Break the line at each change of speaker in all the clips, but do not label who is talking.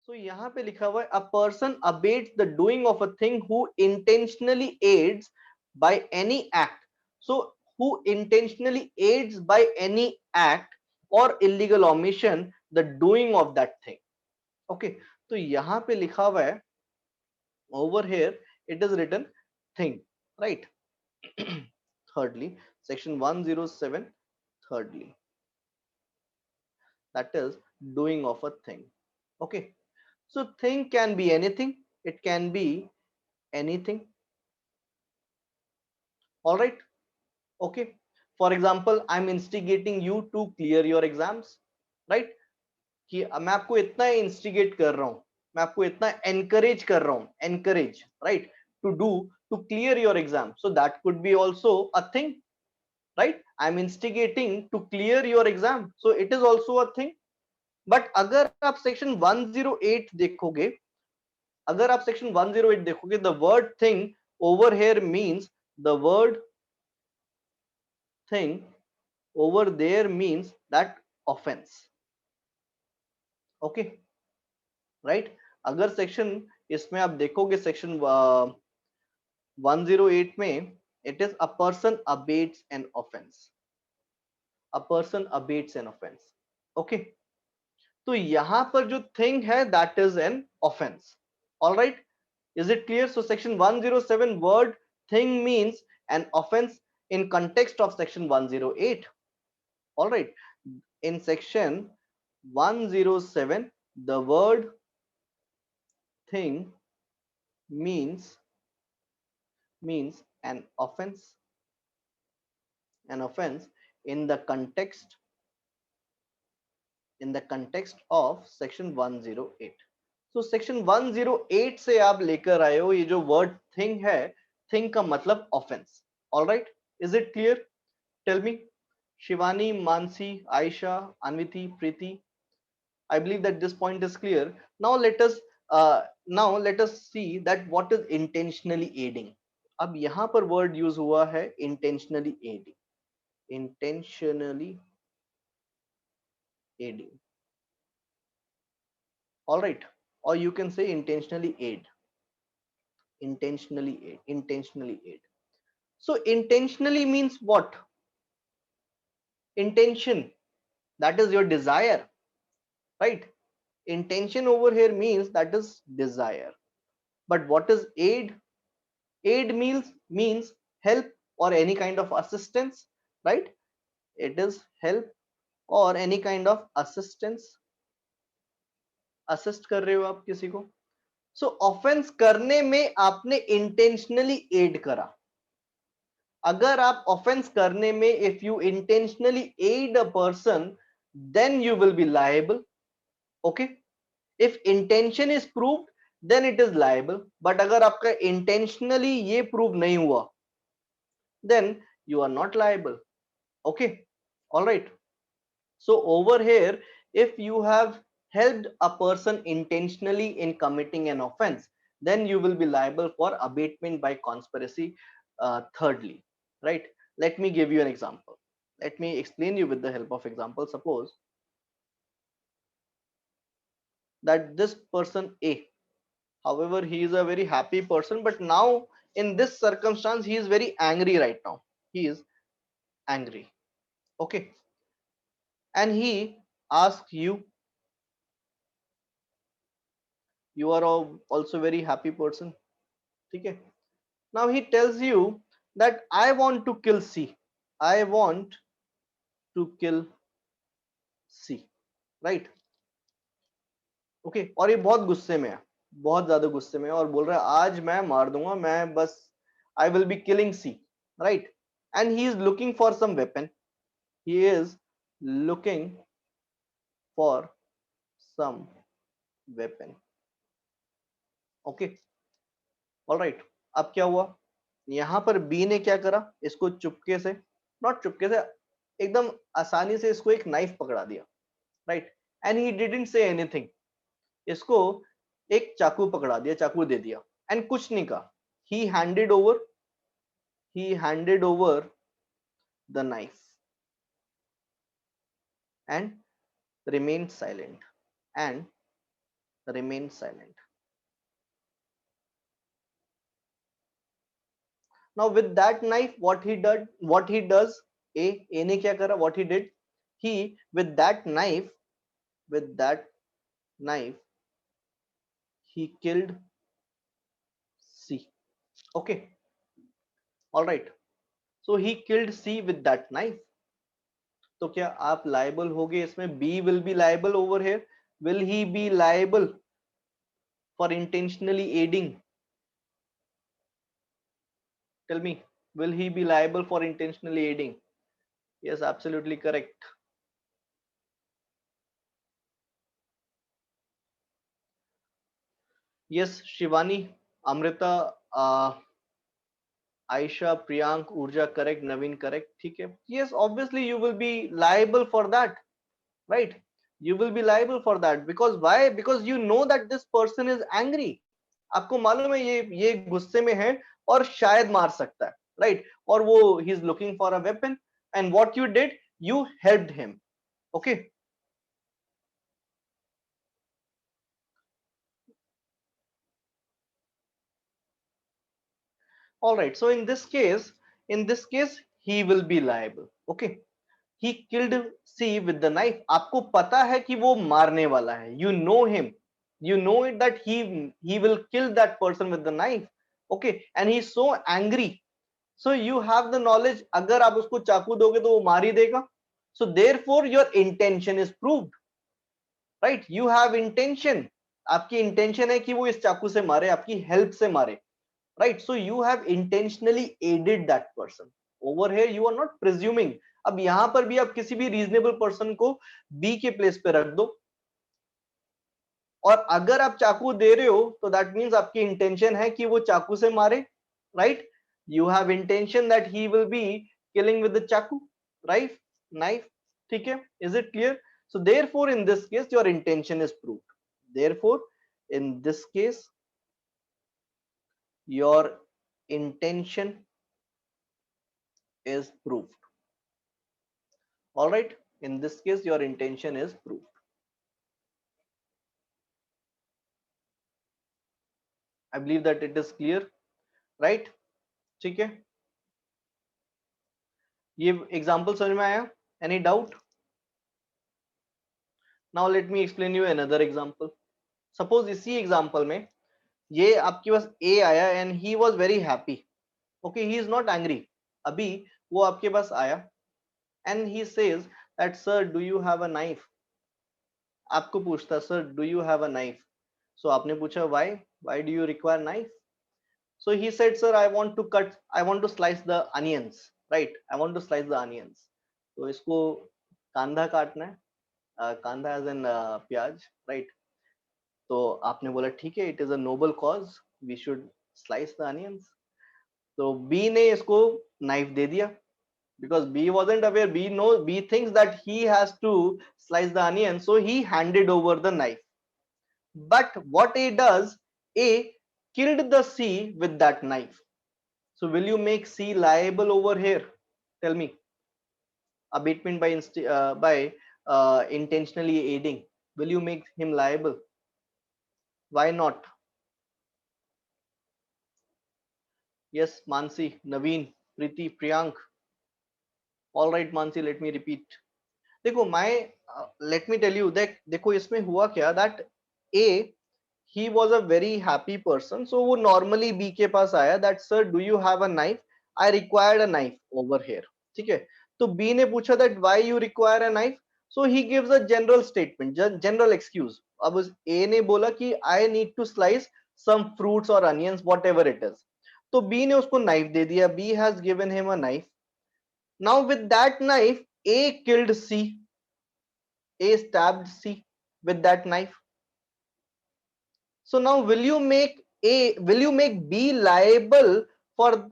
तो यहाँ पे लिखा हुआ है a person abets the doing of a thing who intentionally aids by any act. So who intentionally aids by any act or illegal omission the doing of that thing. Okay, तो यहाँ पे लिखा हुआ है over here it is written thing, right? Thirdly, section 107, thirdly, that is doing of a thing. Okay, so thing can be anything, it can be anything. All right. Okay, for example, I'm instigating you to clear your exams, right? कि मैं आपको इतना instigate कर रहा हूं, मैं आपको इतना एनकरेज कर रहा हूं, encourage, right, to do, to clear your exam. So that could be also a thing, right? I'm instigating to clear your exam, so it is also a thing. But अगर आप सेक्शन 108 देखोगे, अगर आप section 108 देखोगे, the word thing over here means, the word thing over there means that offense. Okay, right? अगर section इसमें आप देखोगे सेक्शन 108 में, it is a person abates an offense, a person abates an offense. Okay, तो यहां पर जो thing है that is an offence. Alright, is it clear? So section 107 word thing means an offence in context of section 108. All right, in section 107 the word thing means an offense in the context of section 108. तो section 108 से आप लेकर आए हो ये जो word thing है, thing का मतलब offence. Alright, is it clear? Tell me, Shivani, Mansi, Ayesha, Anviti, Preeti. I believe that this point is clear. Now let us see that what is intentionally aiding. अब यहां पर वर्ड यूज हुआ है intentionally aiding. Intentionally aiding. All right, or you can say intentionally aid. Intentionally aid. So intentionally means what? Intention, that is your desire, right? Intention over here means that is desire. But what is aid? Aid means help or any kind of assistance, right? It is help or any kind of assistance. Assist कर रहे हो आप किसी को. सो offence करने में आपने intentionally add करा. अगर आप ऑफेंस करने में if you intentionally aid a person then you will be liable. Okay, if intention is proved then it is liable. But अगर आपका इंटेंशनली ये प्रूव नहीं हुआ then you are not liable. Okay, alright. So over here, if you have helped a person intentionally in committing an offense, then you will be liable for abatement by conspiracy. Thirdly, right? Let me give you an example. Let me explain you with the help of example. Suppose that this person A, however, he is a very happy person, but now in this circumstance, he is very angry right now. He is angry. Okay, and he asks you, you are also very happy person. Okay. Now he tells you that I want to kill C. I want to kill C. Right? Okay. और ये बहुत गुस्से में है, बहुत ज्यादा गुस्से में है और बोल रहा है आज मैं मार दूंगा, मैं बस I will be killing C. Right? And he is looking for some weapon. He is looking for some weapon. Okay. All right. अब क्या हुआ? यहाँ पर बी ने क्या करा? इसको चुपके से, नॉट चुपके से, एकदम आसानी से इसको एक नाइफ पकड़ा दिया. Right, and he didn't say anything. इसको एक चाकू पकड़ा दिया, चाकू दे दिया एंड कुछ नहीं कहा. ही handed over the knife and remained silent and remain silent. Now with that knife, what he does, A ने क्या करा, what he did, he with that knife, he killed C. Okay, all right. So he killed C with that knife. तो क्या आप liable होगे इसमें? B will be liable over here. Will he be liable for intentionally aiding? Tell me, will he be liable for intentionally aiding? Yes, absolutely correct. Yes, Shivani, Amrita, Aisha, Priyank, Urja, correct. Naveen, correct. ठीक है. Yes, obviously you will be liable for that, right? You will be liable for that because why? Because you know that this person is angry. आपको मालूम है ये गुस्से में है और शायद मार सकता है, right? और वो he is looking for a weapon, and what you did, you helped him. Okay. All right. So in this case, he will be liable. Okay. He killed C with the knife. आपको पता है कि वो मारने वाला है. You know him. You know it that he will kill that person with the knife. Okay. And he's so angry. So you have the knowledge. अगर आप उसको चाकू दोगे तो वो मार ही देगा. So therefore your intention is proved. Right? You have intention. आपकी intention है कि वो इस चाकू से मारे, आपकी help से मारे. Right? So you have intentionally aided that person. Over here you are not presuming. अब यहां पर भी आप किसी भी रीजनेबल पर्सन को बी के प्लेस पे रख दो, और अगर आप चाकू दे रहे हो तो दैट मींस आपकी इंटेंशन है कि वो चाकू से मारे, right? You have intention that he will be killing with the चाकू, राइट? नाइफ. ठीक है, is it clear? So therefore in this case your intention is proved. Therefore in this case your intention is proved. All right, in this case your intention is proved. I believe that it is clear, right? ठीक है, ये example समझ में आया? Any doubt? Now let me explain you another example. Suppose इसी example में ये आपके पास A आया and he was very happy. Okay, he is not angry. अभी वो आपके पास आया and he says that sir do you have a knife. आपको पूछता sir do you have a knife. So आपने पूछा why do you require knife? So he said sir I want to slice the onions, right? I want to slice the onions. तो इसको कांदा काटना है, कांदा एज एन प्याज, right? तो आपने बोला ठीक है, it is a noble cause, we should slice the onions. तो बी ने इसको नाइफ दे दिया because B wasn't aware. B thinks that he has to slice the onion, so he handed over the knife. But what A does, A killed the C with that knife. So will you make C liable over here? Tell me. Abatement by intentionally aiding. Will you make him liable? Why not? Yes, Mansi, Naveen, Priti, Priyank. All right, Mansi, let me repeat. देखो let me tell you that देखो इसमें हुआ क्या, that A he was a very happy person, so वो normally B के पास आया that sir do you have a knife, I required a knife over here. ठीक है, तो B ने पूछा that why you require a knife, so he gives a general statement, general excuse. अब उस A ने बोला कि I need to slice some fruits or onions whatever it is. तो B ने उसको knife दे दिया. B has given him a knife. Now with that knife A killed C. A stabbed C with that knife. So now will you make B liable for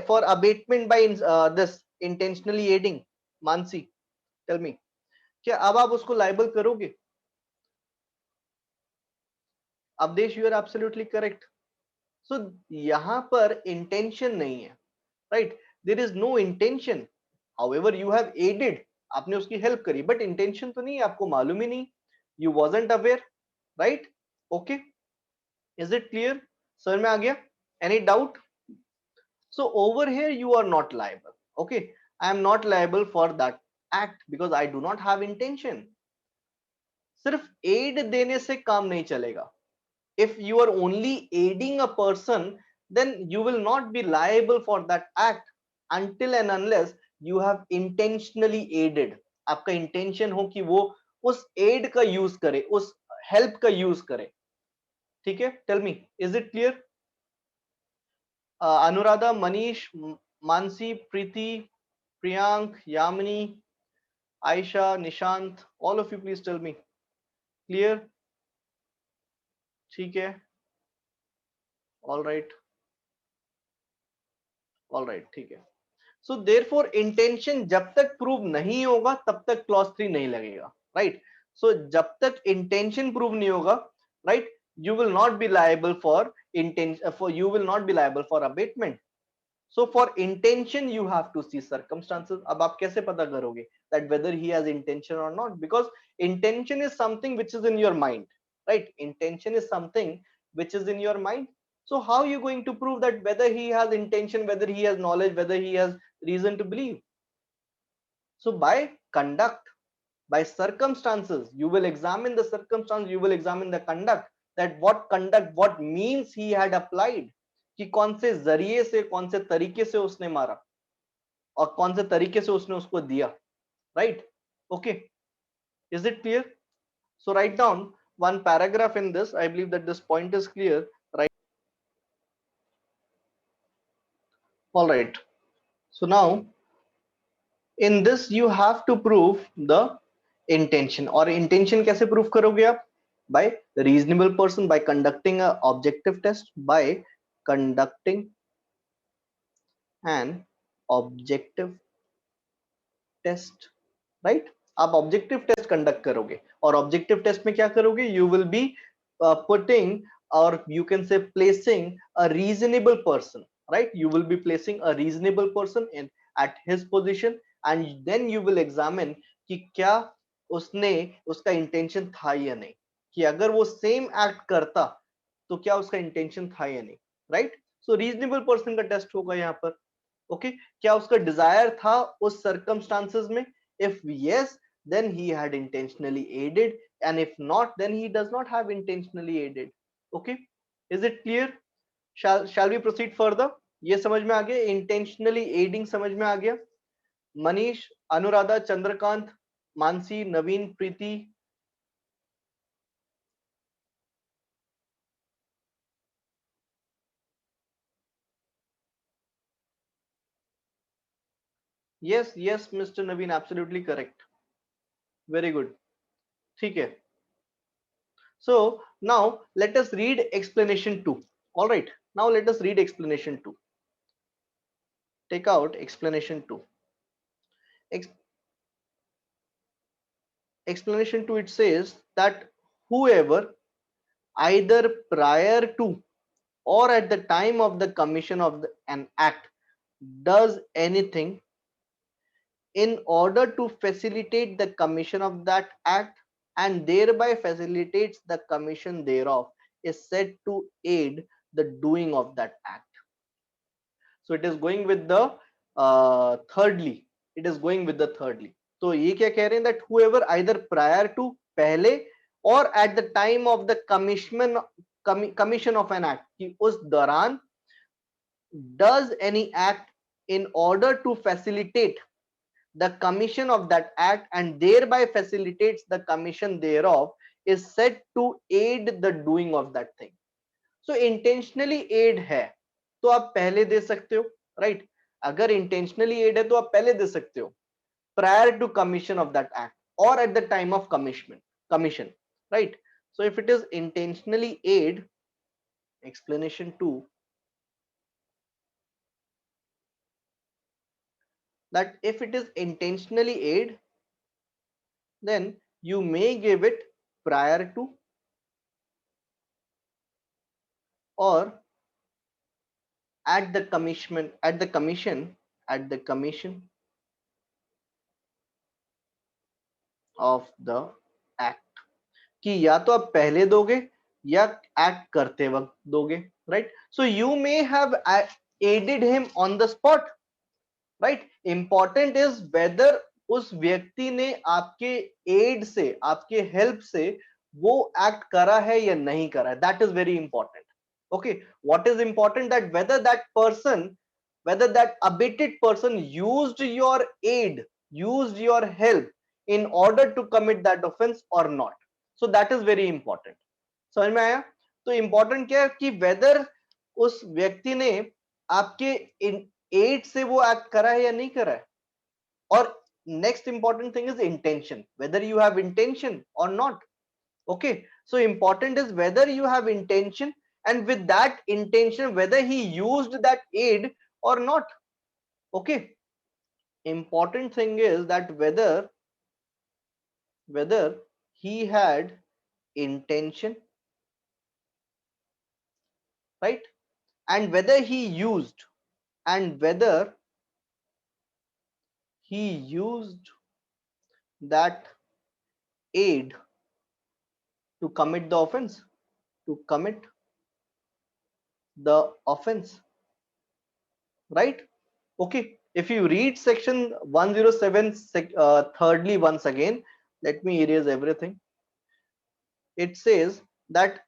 for abatement by this intentionally aiding? Mansi, tell me. क्या अब आप उसको liable करोगे? Avdesh, you are absolutely correct. So यहाँ पर intention नहीं है, right? There is no intention. However, you have aided. आपने उसकी help करी, but intention तो नहीं है, आपको मालूम ही नहीं. You wasn't aware. right? Okay, is it clear? समझ में आ गया? Any doubt? So over here you are not liable. Okay, I am not liable for that act because I do not have intention. सिर्फ aid देने से काम नहीं चलेगा. If you are only aiding a person, then you will not be liable for that act until and unless you have intentionally aided. आपका intention हो कि वो उस aid का use करे, उस help का use करे. ठीक है? Tell me, is it clear? Anuradha, Manish, Mansi, Preeti, Priyank, Yamini, Aisha, Nishant, all of you please tell me. Clear? ठीक है? All right. All right. ठीक है. सो देयरफॉर इंटेंशन जब तक प्रूव नहीं होगा तब तक क्लॉज 3 नहीं लगेगा, राइट? सो जब तक इंटेंशन प्रूव नहीं होगा, right, you will not be liable for intention, for you will not be liable for abetment. So for intention you have to see circumstances. अब आप कैसे पता करोगे that whether he has intention or not? Because intention is something which is in your mind, right? Intention is something which is in your mind. So how are you going to prove that whether he has intention, whether he has knowledge, whether he has reason to believe? So by conduct, by circumstances, you will examine the circumstance, you will examine the conduct, that what conduct, what means he had applied, कि कौन से जरिए से, कौन से तरीके से उसने मारा और कौन से तरीके से उसने उसको दिया, right? Okay, is it clear? So write down one paragraph in this. I believe that this point is clear, right? All right, so now in this you have to prove the intention. और intention कैसे prove करोगे आप? By reasonable person, by conducting a objective test, by conducting an objective test, right? आप objective test conduct करोगे और objective test में क्या करोगे? You will be putting, or you can say placing, a reasonable person, right? You will be placing a reasonable person in at his position, and then you will examine कि क्या उसने, उसका intention था या नहीं, कि अगर वो same act करता तो क्या उसका intention था या नहीं, right? So reasonable person का test होगा यहाँ पर. ओके, क्या उसका डिजायर था उस सर्कमस्टांसेस में? If yes, then he had intentionally aided, and if not, then he does not have intentionally aided. Okay, is it clear? Shall we proceed further? ये समझ में आ गया? इंटेंशनली एडिंग समझ में आ गया? मनीष, अनुराधा, चंद्रकांत, मानसी, नवीन, प्रीति. यस यस मिस्टर नवीन, absolutely correct, very good. ठीक है. So now let us read explanation 2. All right. Now let us read explanation 2. Take out explanation 2. Ex Explanation 2, it says that whoever either prior to or at the time of the commission of an act does anything in order to facilitate the commission of that act and thereby facilitates the commission thereof is said to aid the doing of that act. So it is going with the thirdly. It is going with the thirdly. तो ये क्या कह रहे हैं? that whoever either prior to, पहले, or at the time of the commission of an act, कि उस दौरान, does any act in order to facilitate the commission of that act and thereby facilitates the commission thereof is said to aid the doing of that thing. So intentionally aid है तो आप पहले दे सकते हो, right? अगर intentionally add है तो आप पहले दे सकते हो, prior to commission of that act or at the time of commission, right? So if it is intentionally aid, explanation 2, that if it is intentionally aid, then you may give it prior to or at the commission of the act. कि या तो आप पहले दोगे या act करते वक्त दोगे, right? So you may have aided him on the spot, right? Important is whether उस व्यक्ति ने आपके एड से, आपके हेल्प से वो एक्ट करा है या नहीं करा है, that is very important. Okay, what is important, that whether that person, whether that abated person used your aid, used your help in order to commit that offense or not. So that is very important. समझ में आया? तो important क्या है कि weather उस व्यक्ति ने आपके एड से वो एक्ट करा है या नहीं करा है. और next important thing is intention, whether you have intention or not. Okay, so important is whether you have intention, and with that intention whether he used that aid or not. Okay, important thing is that whether he had intention, right, and whether he used, and whether he used that aid to commit the offense, to commit the offense, right? Okay, if you read section 107 thirdly once again, let me erase everything. It says that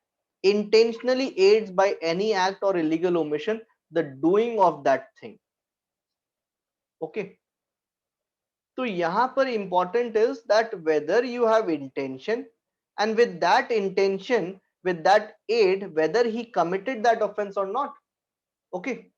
intentionally aids by any act or illegal omission the doing of that thing. Okay, तो यहाँ पर important is that whether you have intention, and with that intention, with that aid, whether he committed that offense or not. Okay,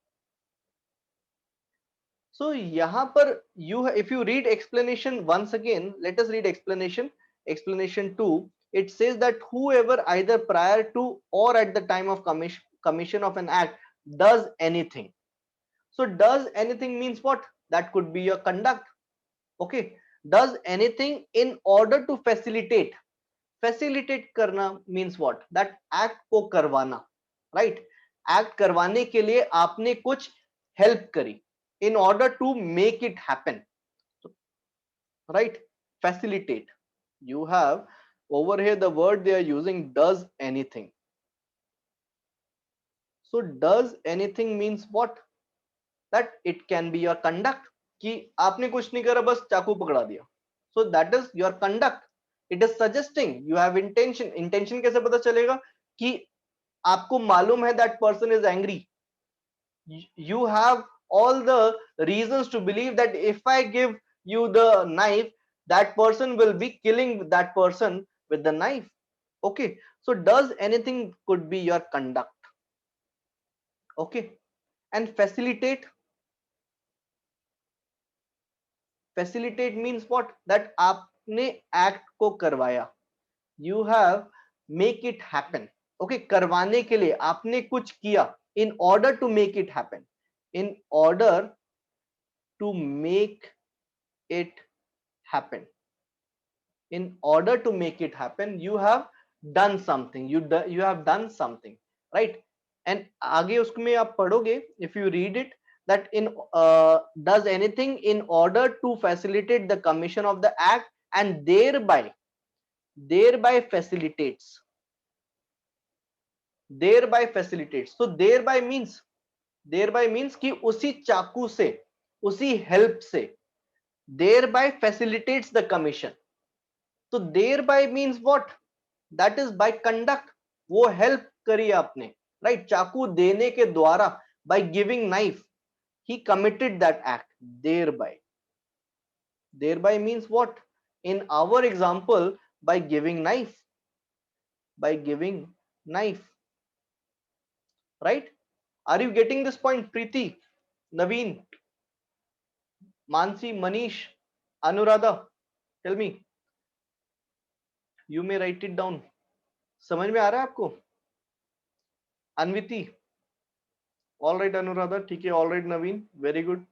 so यहाँ पर if you read explanation once again, let us read explanation 2. It says that whoever either prior to or at the time of commission of an act does anything. So does anything means what? That could be your conduct. Okay, does anything in order to facilitate. Facilitate करना means what? That act को करवाना, right? Act करवाने के लिए आपने कुछ help करी in order to make it happen, right? Facilitate. You have over here the word they are using, does anything. So does anything means what? That it can be your conduct, कि आपने कुछ नहीं करा बस चाकू पकड़ा दिया. So that is your conduct. It is suggesting you have intention. Intention कैसे पता चलेगा? कि आपको मालूम है that person is angry. You have all the reasons to believe that if I give you the knife, that person will be killing that person with the knife. Okay, so does anything could be your conduct. Okay, and facilitate means what? That आपने act को करवाया. You have make it happen. Okay, करवाने के लिए आपने कुछ किया in order to make it happen. In order to make it happen. In order to make it happen, you have done something. You have done something, right? And आगे उसमें आप पढ़ोगे, if you read it, that in does anything in order to facilitate the commission of the act and thereby facilitates. Thereby facilitates. So thereby means कि उसी चाकू से, उसी help से, thereby facilitates the commission. तो thereby means what? That is by conduct. वो help करी आपने, right? चाकू देने के द्वारा, by giving knife, he committed that act. Thereby. Thereby means what? In our example, by giving knife. By giving knife. Right? Are you getting this point, Preeti, Naveen, Mansi, Manish, Anuradha? Tell me. You may write it down. समझ में आ रहा है आपको? Anviti. All right, Anuradha. ठीक है. All right, Naveen. Very good.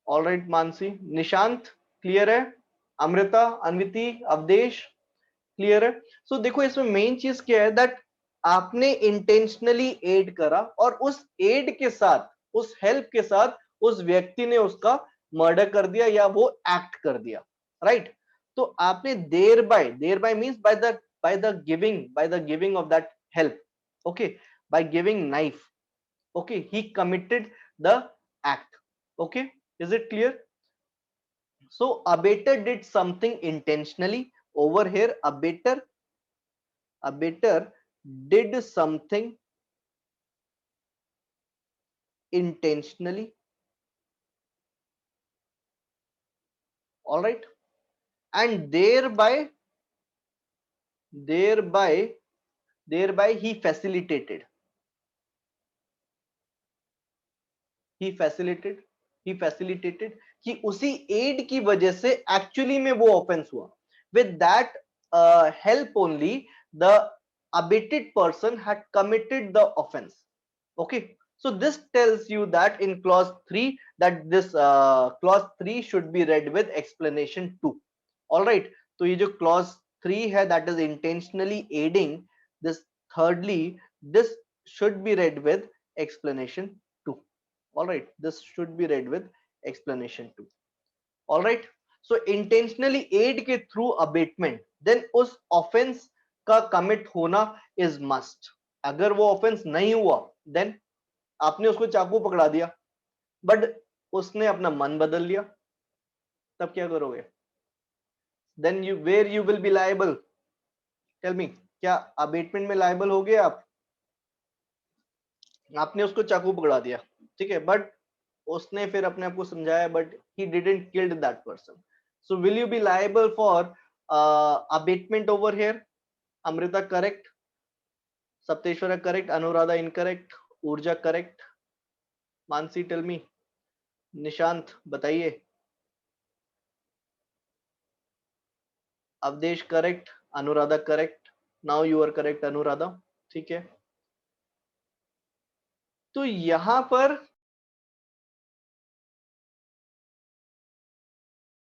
All right, Mansi. Nishant. Clear है? Amrita, अनविति, Awadhesh, clear है? सो देखो इसमें मेन चीज क्या है, दैट आपने इंटेंशनली एड करा और उस एड के साथ, उस हेल्प के साथ उस व्यक्ति ने उसका मर्डर कर दिया या वो एक्ट कर दिया, राइट? तो आपने there by means by the giving of that help, okay, by giving knife, okay, he committed the act, okay, is it clear? So abater did something intentionally. Over here abater did something intentionally, all right, and thereby he facilitated, he facilitated he facilitated कि उसी add की वजह से actually में वो offence हुआ. With that help only the abated person had committed the offense, okay. So this tells you that in clause 3 that this clause 3 should be read with explanation 2, all right. तो ये जो clause 3 है, that is intentionally aiding, this thirdly this should be read with explanation 2, all right. This should be read with explanation 2, all right. So intentionally aid के through abatement, then उस offense का commit होना is must. अगर वो offense नहीं हुआ, then आपने उसको चाकू पकड़ा दिया बट उसने अपना मन बदल लिया, तब क्या करोगे? Then you where you will be liable, tell me. क्या अबेटमेंट में लायबल हो गए आप? आपने उसको चाकू पकड़ा दिया, ठीक है, बट उसने फिर अपने आप को समझाया but he didn't killed that person. So will you be liable for abetment over here? Amrita correct, Sapteshwara correct, Anuradha incorrect, Urja correct, Mansi tell me, Nishant बताइए, Avdhesh correct, Anuradha correct, now you are correct Anuradha, ठीक है. तो यहां पर